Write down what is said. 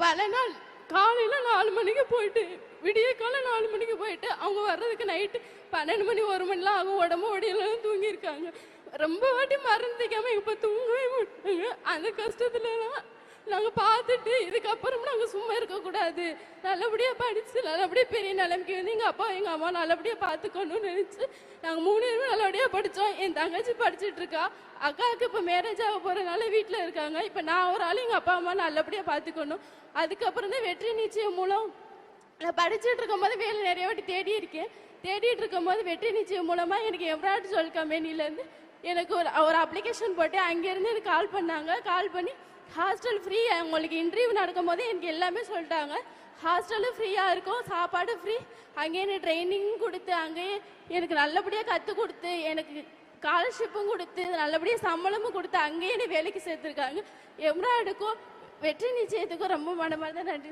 பல நாள் காலையில் 4 மணிக்கு போயிட்டு விடிய காலம் 4 மணிக்கு போயிட்டு அவங்க வர்றதுக்கு நைட்டு 12 மணி 1 மணிலாம் ஆகும். உடம்பு ஒடியெல்லாம் தூங்கியிருக்காங்க. ரொம்ப வாட்டி மறந்துக்காம இப்போ தூங்கவே மாட்டாங்க. அந்த கஷ்டத்துலலாம் நாங்கள் பார்த்துட்டு இதுக்கப்புறம் நாங்கள் சும்மா இருக்கக்கூடாது, நல்லபடியாக படித்து நல்லபடியாக பெரிய நிலைமைக்கு வந்து எங்கள் அப்பா எங்கள் அம்மா நல்லபடியாக பார்த்துக்கணும்னு நினச்சி நாங்கள் 3 பேரும் நல்லபடியாக படித்தோம். என் தங்கச்சி படிச்சுட்டு இருக்கா. அக்காவுக்கு இப்போ மேரேஜ் ஆக போகிறனால வீட்டில் இருக்காங்க. இப்போ நான் ஒரு ஆள் எங்கள் அப்பா அம்மா நல்லபடியாக பார்த்துக்கணும். அதுக்கப்புறம் தான் வெற்றி நிச்சயம் மூலம் நான் படிச்சுட்டு இருக்கும்போது வேலை நிறைய வாட்டி தேடிட்டு இருக்கும்போது வெற்றி நிச்சயம் மூலமாக எனக்கு எம்ப்ராய்டரி ஜுவல் கம்பெனிலேருந்து எனக்கு ஒரு அப்ளிகேஷன் போட்டு அங்கேருந்து எனக்கு கால் பண்ணி ஹாஸ்டல் ஃப்ரீ, உங்களுக்கு இன்டர்வியூ நடக்கும்போது எனக்கு எல்லாமே சொல்லிட்டாங்க. ஹாஸ்டலும் ஃப்ரீயாக இருக்கும், சாப்பாடு ஃப்ரீ, அங்கேயே எனக்கு ட்ரைனிங் கொடுத்து அங்கேயே எனக்கு நல்லபடியாக கற்றுக் கொடுத்து எனக்கு ஸ்காலர்ஷிப்பும் கொடுத்து நல்லபடியாக சம்பளமும் கொடுத்து அங்கேயே என்னை வேலைக்கு சேர்த்துருக்காங்க. எம்ப்ராய்டுக்கும் வெற்றி நிச்சயத்துக்கும் ரொம்ப மனமார்ந்த நன்றி.